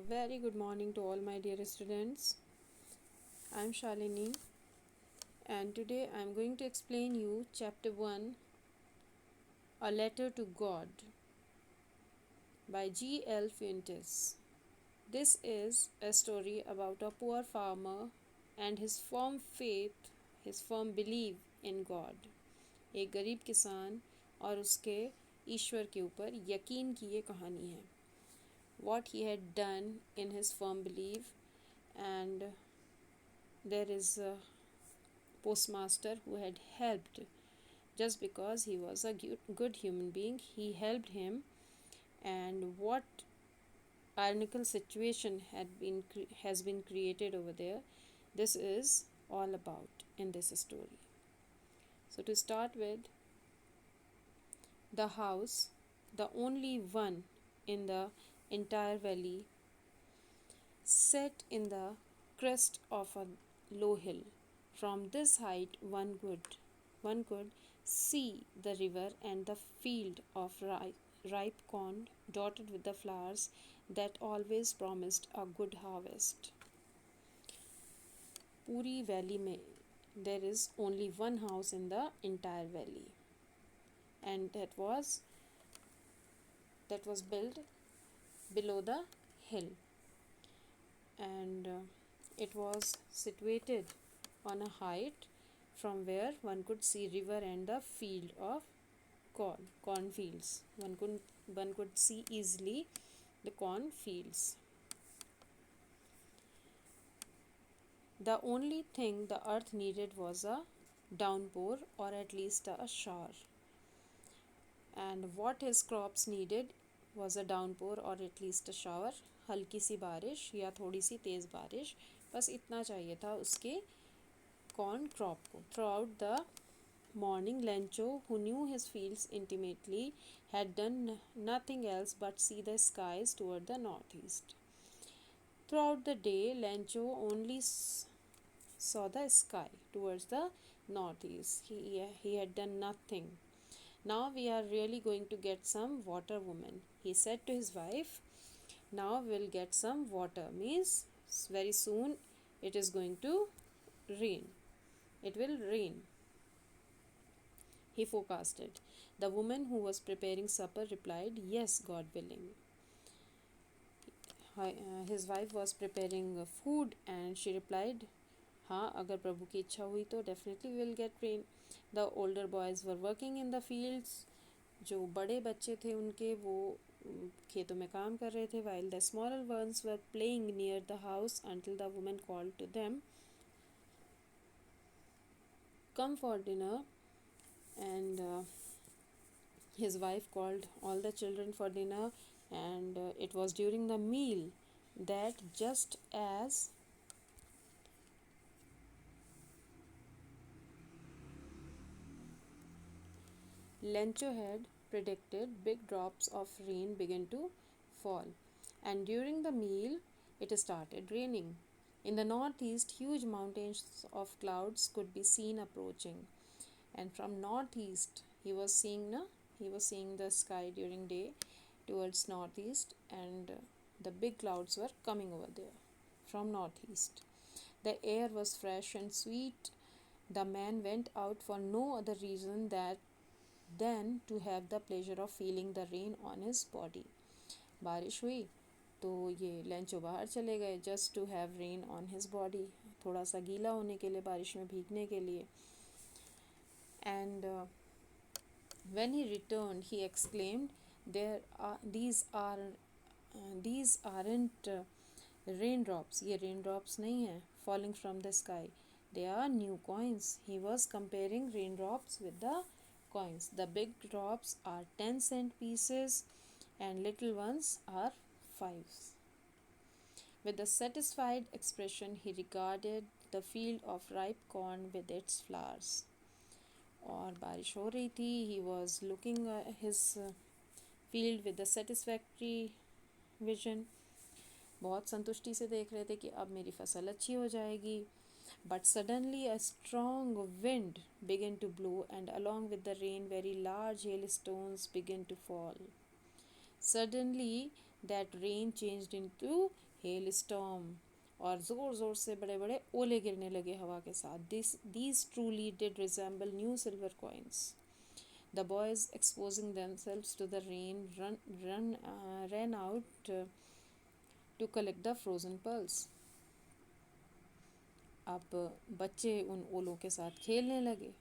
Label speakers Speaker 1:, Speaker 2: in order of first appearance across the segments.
Speaker 1: Very good morning to all my dear students. I am Shalini and today I am going to explain you chapter 1, A Letter to God by G.L. Fuentes. This is a story about a poor farmer and his firm faith, his firm belief in God. एक गरीब किसान और उसके ईश्वर के ऊपर यकीन की ये कहानी है. What he had done in his firm belief, and there is a postmaster who had helped just because he was a good human being. He helped him, and what ironical situation has been created over there. This is all about in this story. So to start with, the house, the only one in the entire valley, set in the crest of a low hill. From this height one could see the river and the field of ripe corn dotted with the flowers that always promised a good harvest. Puri valley में there is only one house in the entire valley, and that was built below the hill, and it was situated on a height from where one could see river and the field of cornfields. One could see easily the cornfields. The only thing the earth needed was a downpour, or at least a shower. And what his crops needed was a downpour or at least a shower. हल्की सी बारिश या थोड़ी सी तेज़ बारिश, बस इतना चाहिए था उसके corn crop को. Throughout the morning, Lencho, who knew his fields intimately, had done nothing else but see the skies toward the northeast. Throughout the day, Lencho only saw the sky towards the northeast. He had done nothing. Now we are really going to get some water, woman, he said to his wife. Now we'll get some water, means very soon it is going to rain. It will rain, he forecasted. The woman who was preparing supper replied, Yes, God willing. His wife was preparing food and she replied, हाँ, अगर प्रभु की इच्छा हुई तो definitely we'll get rain. The older boys were working in the fields. जो बड़े बच्चे थे उनके वो खेतों में काम कर रहे थे, while the smaller ones were playing near the house until the woman called to them, Come for dinner. And his wife called all the children for dinner, and it was during the meal that, just as Lencho had predicted, big drops of rain began to fall, and during the meal it started raining. In the northeast, huge mountains of clouds could be seen approaching, and from northeast he was seeing the sky during day towards northeast, and the big clouds were coming over there from northeast. The air was fresh and sweet. The man went out for no other reason than to have the pleasure of feeling the rain on his body. बारिश हुई तो ये Lencho बाहर चले गए, just to have rain on his body, थोड़ा सा गीला होने के लिए, बारिश में भीगने के लिए. And when he returned, he exclaimed, these aren't raindrops. ये raindrops नहीं हैं falling from the sky. They are new coins. He was comparing raindrops with the coins. The big drops are 10-cent pieces and little ones are 5s. With a satisfied expression, he regarded the field of ripe corn with its flowers. और बारिश हो रही थी. He was looking his field with a satisfactory vision. बहुत संतुष्टि से देख रहे थे कि अब मेरी फसल अच्छी हो जाएगी. But suddenly a strong wind began to blow, and along with the rain very large hailstones began to fall. Suddenly That rain changed into hailstorm. और ज़ोर ज़ोर से बड़े बड़े ओले गिरने लगे हवा के साथ. These truly did resemble new silver coins. The boys, exposing themselves to the rain, ran out to collect the frozen pearls. अब बच्चे उन ओलों के साथ खेलने लगे.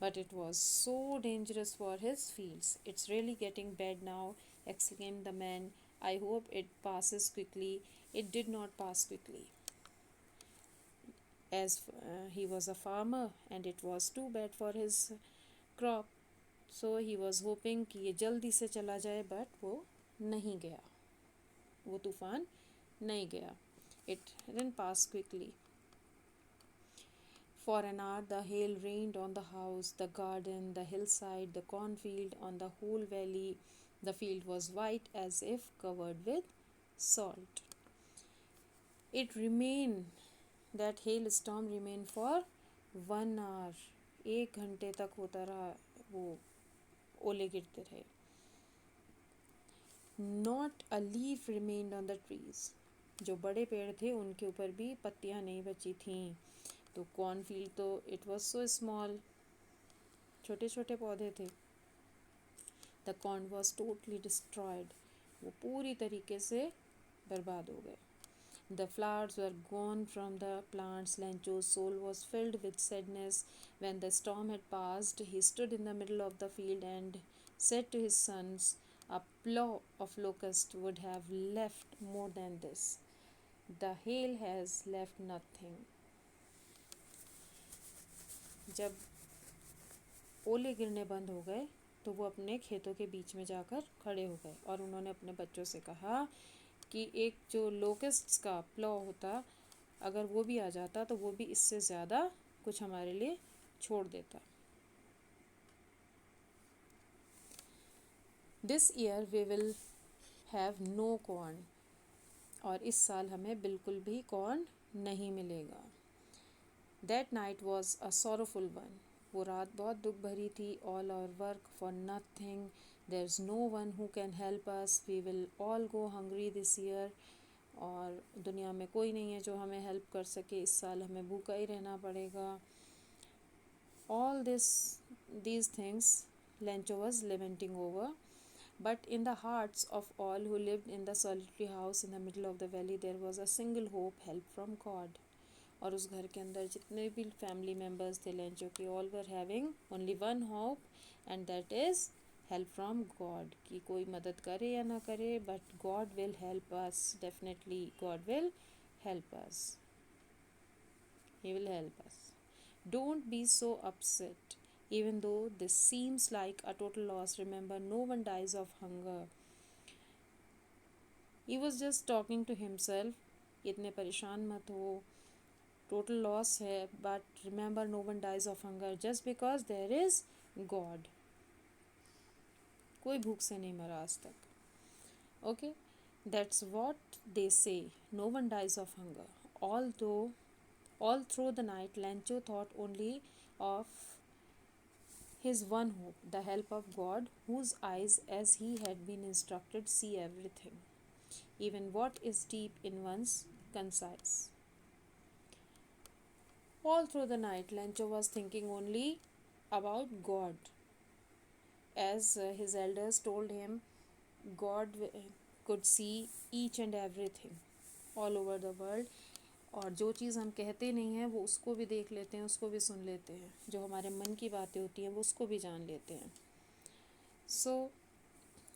Speaker 1: But it was so dangerous for his fields. It's really getting bad now, exclaimed the man. I hope it passes quickly. It did not pass quickly. As he was a farmer and it was too bad for his crop. So he was hoping कि ये जल्दी से चला जाए, but वो नहीं गया. वो तूफान नहीं गया. It didn't pass quickly. For an hour the hail rained on the house, the garden, the hillside, the cornfield, on the whole valley. The field was white as if covered with salt. It remained, that hailstorm remained for 1 hour. 1 घंटे तक होता रहा, वो ओले गिरते रहे. Not a leaf remained on the trees. जो बड़े पेड़ थे उनके ऊपर भी पत्तियां नहीं बची थीं. तो कॉर्नफील्ड तो इट वॉज सो स्मॉल, छोटे छोटे पौधे थे. The corn was totally destroyed. वो पूरी तरीके से बर्बाद हो गए. The flowers were gone from the plants. Lencho's soul was filled with sadness. When the storm had passed, he stood in the middle of the field and said to his sons, a plough of locust would have left more than this. The hail has left nothing. जब ओले गिरने बंद हो गए तो वो अपने खेतों के बीच में जाकर खड़े हो गए और उन्होंने अपने बच्चों से कहा कि एक जो लोकस्ट्स का प्लॉ होता, अगर वो भी आ जाता तो वो भी इससे ज़्यादा कुछ हमारे लिए छोड़ देता. This year we will have no corn. और इस साल हमें बिल्कुल भी कॉर्न नहीं मिलेगा. That night was a sorrowful one. वो रात बहुत दुख भरी थी. All our work for nothing. There's no one who can help us. We will all go hungry this year. और दुनिया में कोई नहीं है जो हमें हेल्प कर सके. इस साल हमें भूखा ही रहना पड़ेगा. All these things Lencho was lamenting over. But in the hearts of all who lived in the solitary house in the middle of the valley, there was a single hope, help from God. और उस घर के अंदर जितने भी family members थे Lencho के, all were having only one hope and that is help from God. कि कोई मदद करे या ना करे, but God will help us. Definitely God will help us. He will help us. Don't be so upset even though this seems like a total loss. Remember, no one dies of hunger. He was just talking to himself. इतने परेशान मत हो, total loss है, but remember no one dies of hunger just because there is God. कोई भूख से नहीं मरा आज तक. Okay, that's what they say. No one dies of hunger. All through the night Lencho thought only of his one hope, the help of God, whose eyes, as he had been instructed, see everything, even what is deep in one's conscience. All through the night, Lencho was thinking only about God. As his elders told him, God could see each and everything all over the world. और जो चीज़ हम कहते नहीं हैं वो उसको भी देख लेते हैं, उसको भी सुन लेते हैं. जो हमारे मन की बातें होती हैं वो उसको भी जान लेते हैं. So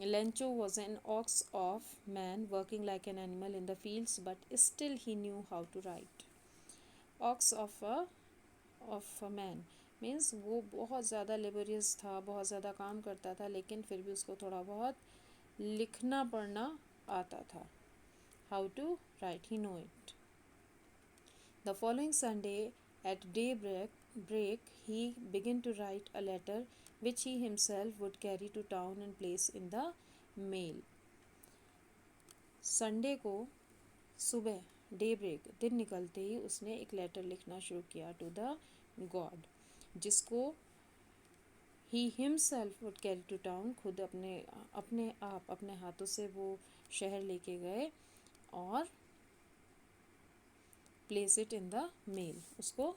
Speaker 1: Lencho was an ox of man working like an animal in the fields, but still he knew how to write. Ox of a man means वो बहुत ज़्यादा लेबोरियस था, बहुत ज़्यादा काम करता था, लेकिन फिर भी उसको थोड़ा बहुत लिखना पढ़ना आता था. How to write, he know it. The following Sunday at daybreak he began to write a letter which he himself would carry to town and place in the mail. Sunday को सुबह डेब्रेक, दिन निकलते ही उसने एक letter लिखना शुरू किया to the God, जिसको he himself would carry to town, खुद अपने आप अपने हाथों से वो शहर लेके गए और place it in the mail, उसको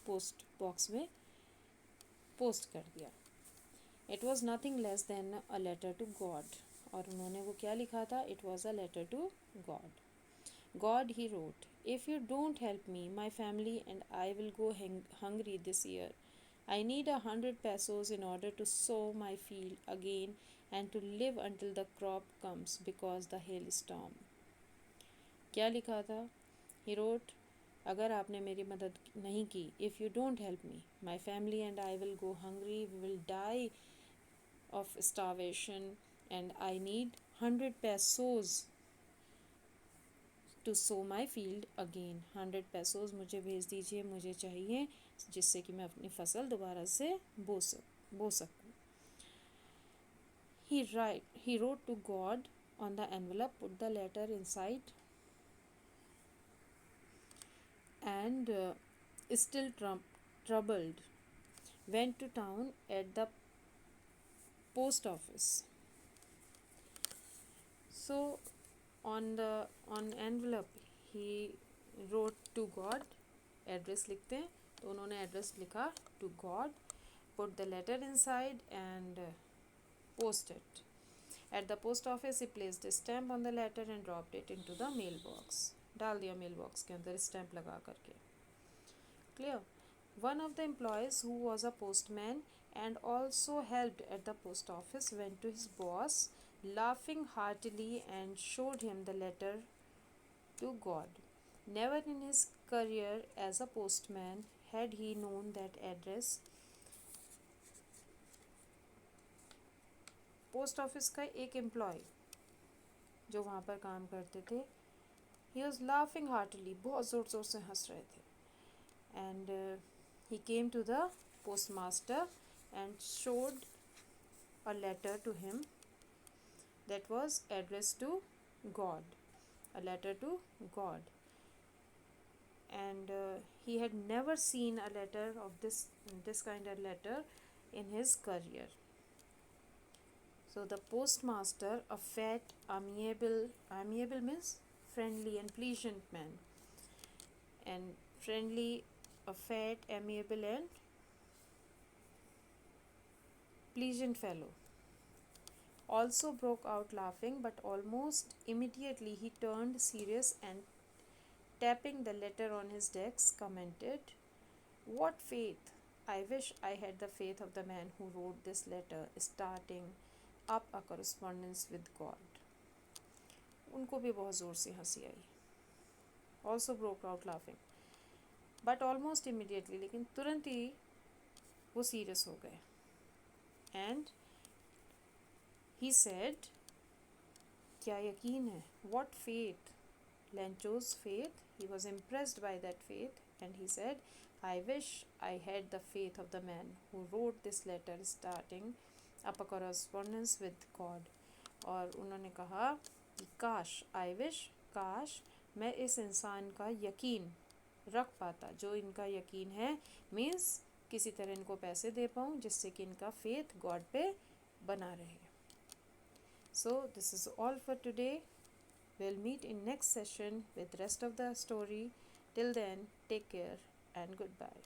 Speaker 1: पोस्ट बॉक्स में पोस्ट कर दिया. It was nothing less than a letter to God. और उन्होंने वो क्या लिखा था? It was a letter to God. God, he wrote, if you don't help me, my family and I will go hungry this year. I need 100 pesos in order to sow my field again and to live until the crop comes because the hailstorm. क्या लिखा था? He wrote, अगर आपने मेरी मदद नहीं की, if you don't help me, my family and I will go hungry, we will die of starvation, and I need 100 pesos to sow my field again. 100 pesos मुझे भेज दीजिए, मुझे चाहिए, जिससे कि मैं अपनी फसल दोबारा से बो सकूँ. He wrote to God on the envelope, put the letter inside, and still troubled, went to town at the post office. So on envelope he wrote to God. Address लिखते हैं, तो उन्होंने एड्रेस लिखा to God, put the letter inside and post it. At the post office he placed a stamp on the letter and dropped it into the mail box. डाल दिया mail box के अंदर stamp लगा करके. Clear? One of the employees, who was a postman and also helped at the post office, went to his boss, laughing heartily, and showed him the letter to God. Never in his career as a postman had he known that address. Post office का एक employ जो वहाँ पर काम करते थे, he was laughing heartily, बहुत ज़ोर ज़ोर से हंस रहे थे. And he came to the postmaster and showed a letter to him that was addressed to God, a letter to God. And he had never seen a letter of this kind of letter in his career. So the postmaster, a fat, amiable means friendly and pleasant man, and friendly, a fat, amiable and pleasant fellow, also broke out laughing, but almost immediately he turned serious and, tapping the letter on his desk, commented, "What faith! I wish I had the faith of the man who wrote this letter, starting up a correspondence with God." उनको भी बहुत ज़ोर से हंसी आई. Also broke out laughing, but almost immediately, लेकिन तुरंत ही वो serious हो गए. And he said, क्या यकीन है? What faith! Lencho's faith. He was impressed by that faith, and he said, "I wish I had the faith of the man who wrote this letter, starting up a correspondence with God." और उन्होंने कहा कि काश, I wish, काश मैं इस इंसान का यकीन रख पाता, जो इनका यकीन है, मीन्स किसी तरह इनको पैसे दे पाऊँ जिससे कि इनका फेथ गॉड पे बना रहे. So this is all for today. We'll meet in next session with rest of the story. Till then, take care and goodbye.